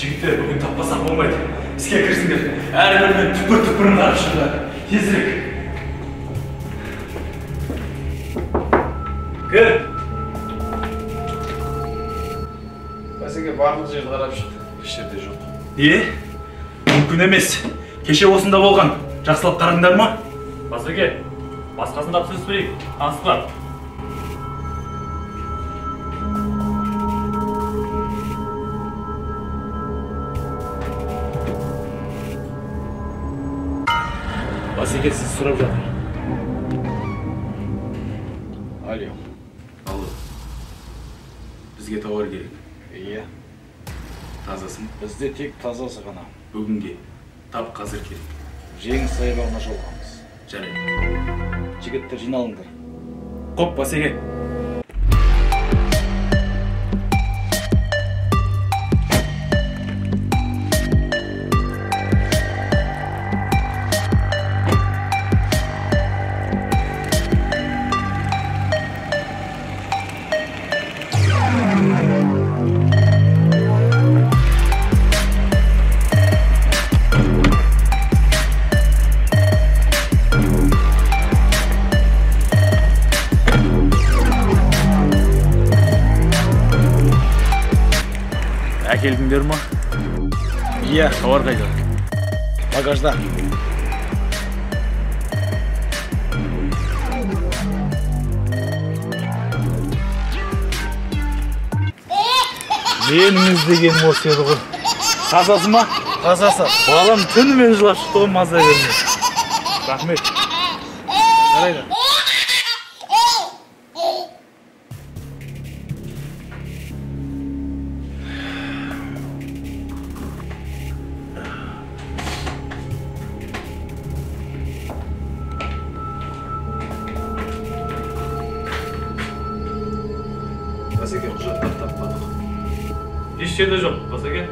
Жігіттер, бүгін таппасақ болмайды. Іске кірісіңдер. Әр бөлмен түпір-түпірін қарап шығыңдар. Тезірек. Кір. Бәсеке барлық жерді қарап шықты. Еш жерде жоқ. Мүмкін емес. Кеше осында болған. Жақсылап қараңдар ма? Бәсеке, басқасын да түсінбейік. Танысқылар. Басеке сіз сұрап жатыр. Алло. Алло. Бізге тауар керек. Иә. Тазасын. Бізде тек тазасы ғана. Бүгінге. Тап қазір керек. Жеңіс саябағына жолығамыз. Жарайды. Жігіттер жиналыңдар. Қоп, Басеке. Әкелдіңдер ма? Иә. Тауар қайда? Багажда. Менің іздегенім осы еді ғой. Тазасы ма? Тазасы. Балам түнімен жылап шықты ғой, маза бермей. Рахмет. Жарайды. Басеке, құжаттар таппадық. Еш жерде жоқ, Бәсеке.